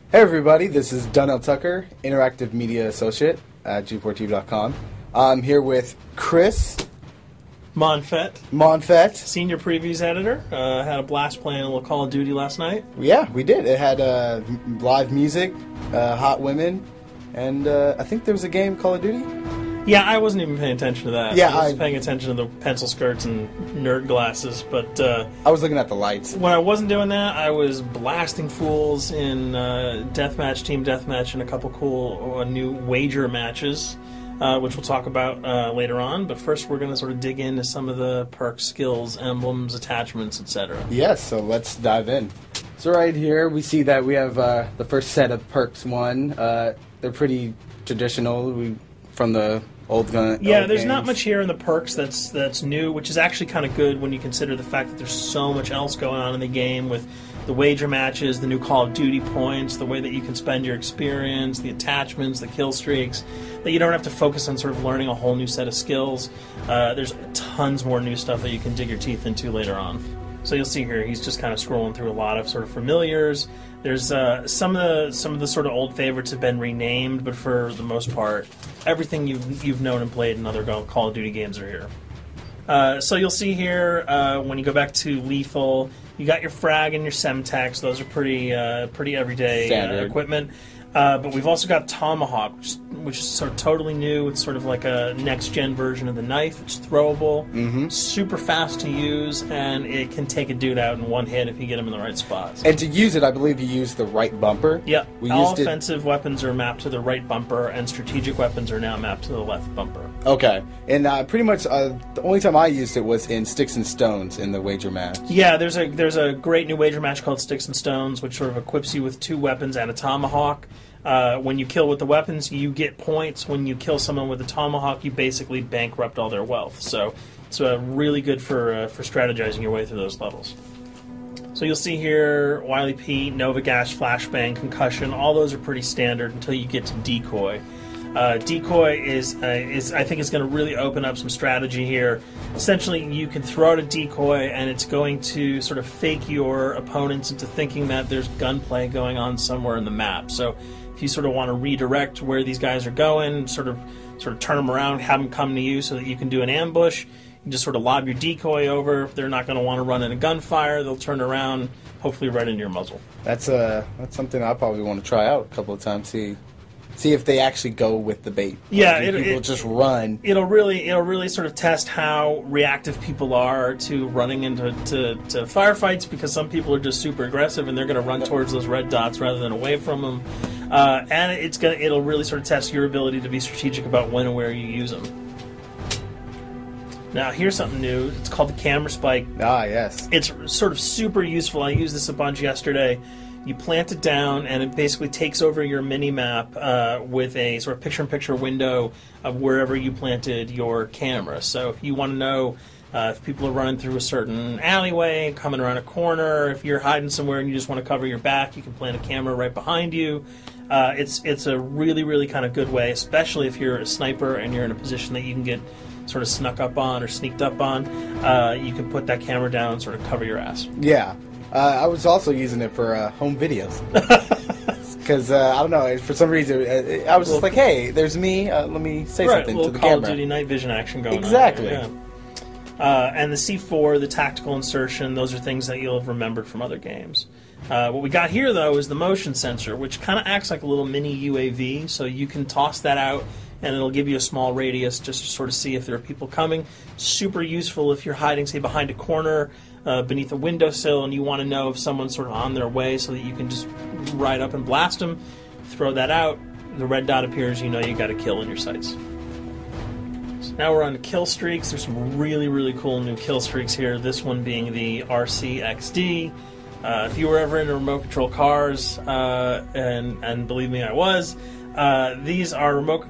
Hey everybody, this is Donnell Tucker, Interactive Media Associate at G4TV.com. I'm here with Chris Monfett, Senior Previews Editor. Had a blast playing a little Call of Duty last night. Yeah, we did. It had live music, hot women, and I think there was a game, Call of Duty? Yeah, I wasn't even paying attention to that. Yeah, I was paying attention to the pencil skirts and nerd glasses, but I was looking at the lights. When I wasn't doing that, I was blasting fools in deathmatch, team deathmatch, and a couple cool new wager matches, which we'll talk about later on. But first, we're going to sort of dig into some of the perks, skills, emblems, attachments, etc. Yes, so let's dive in. So right here, we see that we have the first set of perks one. They're pretty traditional from the old gun. Yeah, old there's games. not much here in the perks that's new, which is actually kind of good when you consider the fact that there's so much else going on in the game with the wager matches, the new Call of Duty points, the way that you can spend your experience, the attachments, the kill streaks, that you don't have to focus on sort of learning a whole new set of skills. There's tons more new stuff that you can dig your teeth into later on. So you'll see here, he's just kind of scrolling through a lot of sort of familiars. There's some of the sort of old favorites have been renamed, but for the most part, everything you've known and played in other Call of Duty games are here. So you'll see here when you go back to Lethal, you got your Frag and your Semtex. Those are pretty everyday equipment. But we've also got Tomahawk, which is sort of totally new. It's sort of like a next-gen version of the knife. It's throwable, super fast to use, and it can take a dude out in one hit if you get him in the right spots. And to use it, I believe you use the right bumper. Yep. All offensive weapons are mapped to the right bumper, and strategic weapons are now mapped to the left bumper. Okay. And pretty much the only time I used it was in Sticks and Stones in the wager match. Yeah, there's a great new wager match called Sticks and Stones, which sort of equips you with 2 weapons and a Tomahawk. When you kill with the weapons, you get points. When you kill someone with a Tomahawk, you basically bankrupt all their wealth. So it's really good for strategizing your way through those levels. So you'll see here, Wily Pete, Nova Gash, Flashbang, Concussion, all those are pretty standard until you get to Decoy. Decoy is I think it's going to really open up some strategy here. Essentially, you can throw out a decoy, and it's going to sort of fake your opponents into thinking that there's gunplay going on somewhere in the map. So if you sort of want to redirect where these guys are going, sort of turn them around, have them come to you so that you can do an ambush, you just sort of lob your decoy over. If they're not going to want to run in a gunfire, they'll turn around, hopefully right into your muzzle. That's something I probably want to try out a couple of times. See if they actually go with the bait. Yeah, people just run. It'll really sort of test how reactive people are to running into firefights, because some people are just super aggressive and they're going to run towards those red dots rather than away from them. And it'll really sort of test your ability to be strategic about when and where you use them. Now, here's something new. It's called the Camera Spike. Ah, yes. It's sort of super useful. I used this a bunch yesterday. You plant it down, and it basically takes over your mini-map with a sort of picture-in-picture window of wherever you planted your camera. So if you want to know if people are running through a certain alleyway, coming around a corner, if you're hiding somewhere and you just want to cover your back, you can plant a camera right behind you. It's a really, really kind of good way, especially if you're a sniper and you're in a position that you can get sort of snuck up on or sneaked up on. You can put that camera down and sort of cover your ass. Yeah. I was also using it for home videos. Because, I don't know, for some reason, I was just like, hey, there's me, let me say something to the Call camera. Call of Duty night vision action going exactly. on. Yeah. And the C4, the tactical insertion, those are things that you'll have remembered from other games. What we got here, though, is the motion sensor, which kind of acts like a little mini UAV, so you can toss that out, and it'll give you a small radius just to sort of see if there are people coming. Super useful if you're hiding, say, behind a corner, beneath a windowsill, and you want to know if someone's sort of on their way so that you can just ride up and blast them. Throw that out. The red dot appears, you know you got a kill in your sights. So now we're on to Killstreaks. There's some really, really cool new Killstreaks here. This one being the RCXD. If you were ever into remote control cars, and believe me, I was, these are remote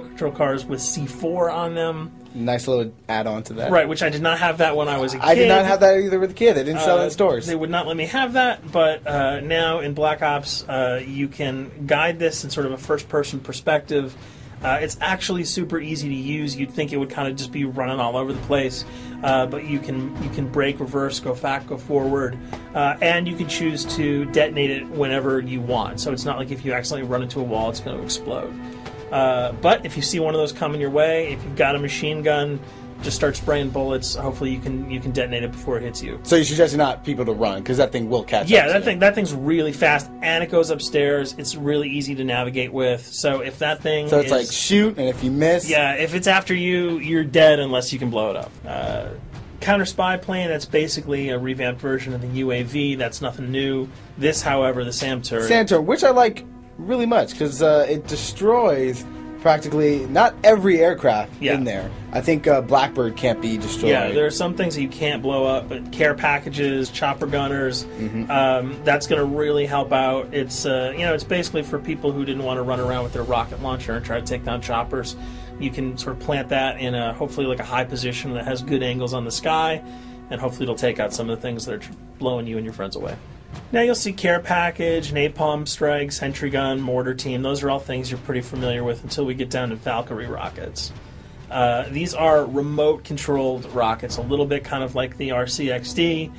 control cars with C4 on them. Nice little add-on to that. Right, which I did not have that when I was a kid. I did not have that either with a kid. They didn't sell it in stores. They would not let me have that, but now in Black Ops, you can guide this in sort of a first-person perspective. It's actually super easy to use. You'd think it would kind of just be running all over the place, but you can brake, reverse, go back, go forward, and you can choose to detonate it whenever you want. So it's not like if you accidentally run into a wall, it's going to explode. But if you see one of those coming your way, if you've got a machine gun, just start spraying bullets. Hopefully you can detonate it before it hits you. So you suggest not people to run, because that thing will catch up. Yeah, that thing's really fast, and it goes upstairs. It's really easy to navigate with. So if that thing So it's like shoot, and if you miss... Yeah, if it's after you, you're dead unless you can blow it up. Counter spy plane, that's basically a revamped version of the UAV. That's nothing new. This, however, the SAM turret... SAM turret, which I like really much, because it destroys... practically not every aircraft in there. I think Blackbird can't be destroyed. Yeah, there are some things that you can't blow up, but care packages, chopper gunners, that's going to really help out. It's it's basically for people who didn't want to run around with their rocket launcher and try to take down choppers. You can sort of plant that in hopefully like a high position that has good angles on the sky, and hopefully it'll take out some of the things that are blowing you and your friends away. Now you'll see care package, napalm strike, sentry gun, mortar team. Those are all things you're pretty familiar with until we get down to Valkyrie rockets. These are remote-controlled rockets, a little bit kind of like the RCXD.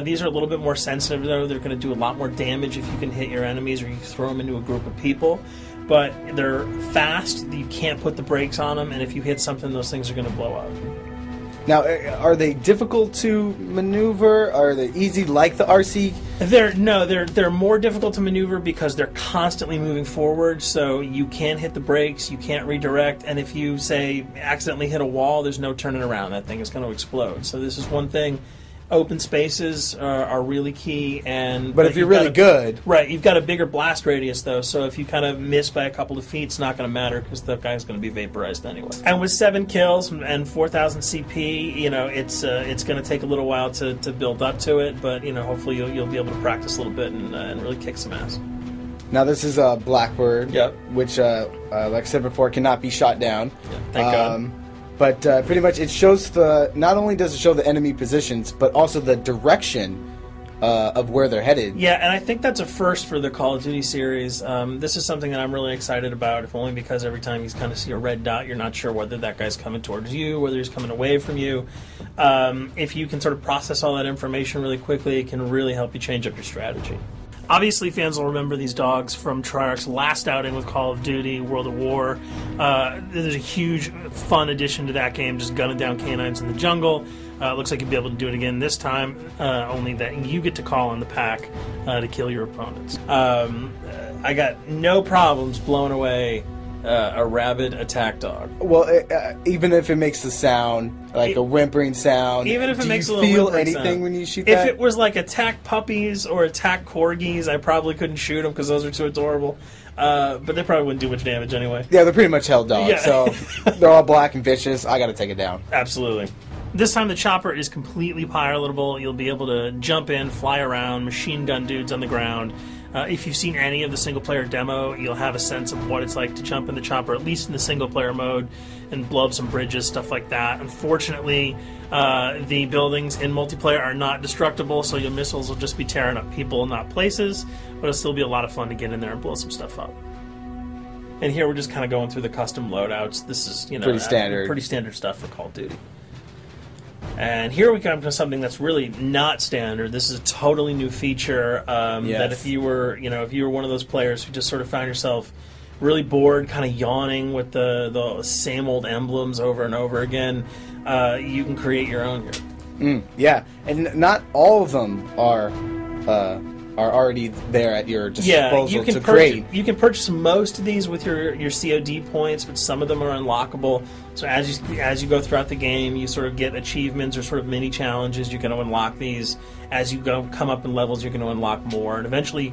These are a little bit more sensitive, though. They're going to do a lot more damage if you can hit your enemies or you throw them into a group of people. But they're fast, you can't put the brakes on them, and if you hit something, those things are going to blow up. Now, are they difficult to maneuver? Are they easy like the RC? They're more difficult to maneuver because they're constantly moving forward, so you can't hit the brakes, you can't redirect, and if you, say, accidentally hit a wall, there's no turning around. That thing is going to explode. So this is one thing. Open spaces are really key, but if you're really good, right? You've got a bigger blast radius, though, so if you kind of miss by a couple of feet, it's not going to matter because the guy's going to be vaporized anyway. And with 7 kills and 4,000 CP, it's going to take a little while to build up to it, but hopefully you'll be able to practice a little bit and really kick some ass. Now this is a Blackbird, which, like I said before, cannot be shot down. Yeah, thank God. But pretty much it shows not only does it show the enemy positions, but also the direction of where they're headed. Yeah, and I think that's a first for the Call of Duty series. This is something that I'm really excited about, if only because every time you kind of see a red dot, you're not sure whether that guy's coming towards you, whether he's coming away from you. If you can sort of process all that information really quickly, it can really help you change up your strategy. Obviously, fans will remember these dogs from Treyarch's last outing with Call of Duty, World at War. There's a huge, fun addition to that game, just gunning down canines in the jungle. Looks like you'll be able to do it again this time, only that you get to call on the pack to kill your opponents. I got no problems blowing away a rabid attack dog. Well, even if it makes the sound, like a whimpering sound, even if it makes a little feel whimpering anything sound. When you shoot if that? It was like attack puppies or attack corgis, I probably couldn't shoot them because those are too adorable. But they probably wouldn't do much damage anyway. Yeah, they're pretty much held dogs, Yeah. so they're all black and vicious. I got to take it down. Absolutely. This time the chopper is completely pilotable. You'll be able to jump in, fly around, machine gun dudes on the ground. If you've seen any of the single-player demo, you'll have a sense of what it's like to jump in the chopper, at least in the single-player mode, and blow up some bridges, stuff like that. Unfortunately, the buildings in multiplayer are not destructible, so your missiles will just be tearing up people, not places, but it'll still be a lot of fun to get in there and blow some stuff up. And here we're just kind of going through the custom loadouts. This is, pretty standard stuff for Call of Duty. And here we come to something that's really not standard. This is a totally new feature that if you were one of those players who just sort of found yourself really bored, kind of yawning with the same old emblems over and over again, you can create your own here. Yeah, and not all of them are already there at your disposal to create. You can purchase most of these with your COD points, but some of them are unlockable. So as you go throughout the game, you sort of get achievements or sort of mini challenges. You're going to unlock these. As you come up in levels, you're going to unlock more, and eventually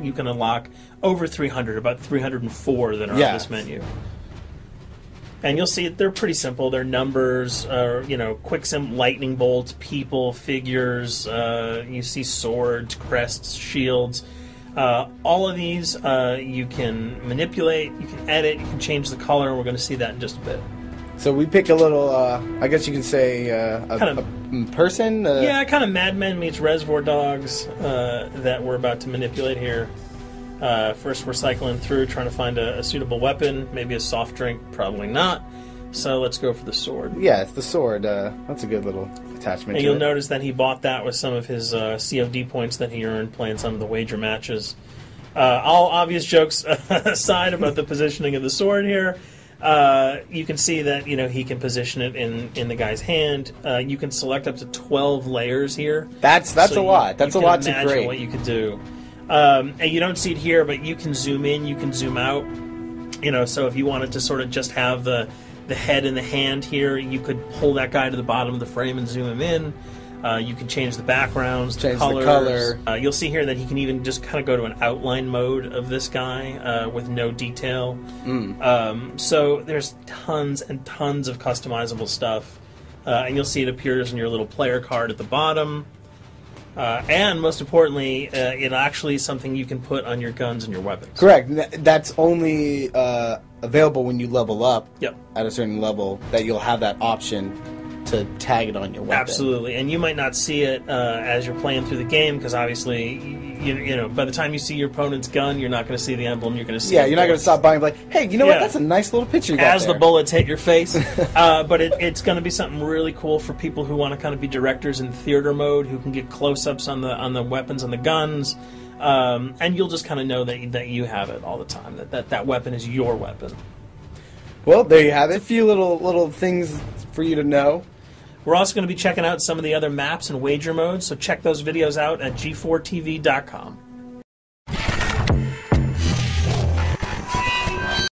you can unlock over 300, about 304 that are on this menu. And you'll see they're pretty simple. They're numbers, quick lightning bolts, people, figures. You see swords, crests, shields. All of these you can manipulate, you can edit, you can change the color, and we're going to see that in just a bit. So we pick a little, I guess you can say, a person? Yeah, kind of Mad Men meets Reservoir Dogs that we're about to manipulate here. First, we're cycling through, trying to find a suitable weapon. Maybe a soft drink, probably not. So let's go for the sword. Yeah, it's the sword. That's a good little attachment. And you'll notice that he bought that with some of his COD points that he earned playing some of the wager matches. All obvious jokes aside about the positioning of the sword here, you can see that he can position it in the guy's hand. You can select up to 12 layers here. That's a lot. That's a lot to create. Imagine what you could do. And you don't see it here, but you can zoom in, you can zoom out. So if you wanted to sort of just have the head and the hand here, you could pull that guy to the bottom of the frame and zoom him in. You can change the backgrounds, change the color. You'll see here that he can even just kind of go to an outline mode of this guy with no detail. So there's tons and tons of customizable stuff. And you'll see it appears in your little player card at the bottom. And most importantly, it actually is something you can put on your guns and your weapons. Correct. That's only available when you level up at a certain level, that you'll have that option to tag it on your weapon. Absolutely. And you might not see it as you're playing through the game, because obviously, by the time you see your opponent's gun, you're not going to see the emblem. You're going to see you're not going to stop by and be like, hey, you know what? That's a nice little picture you got as there. The bullets hit your face. But it's going to be something really cool for people who want to kind of be directors in theater mode, who can get close-ups on the weapons and the guns. And you'll just kind of know that you have it all the time, that weapon is your weapon. Well, there you have it. A few little things for you to know. We're also going to be checking out some of the other maps and wager modes, so check those videos out at g4tv.com.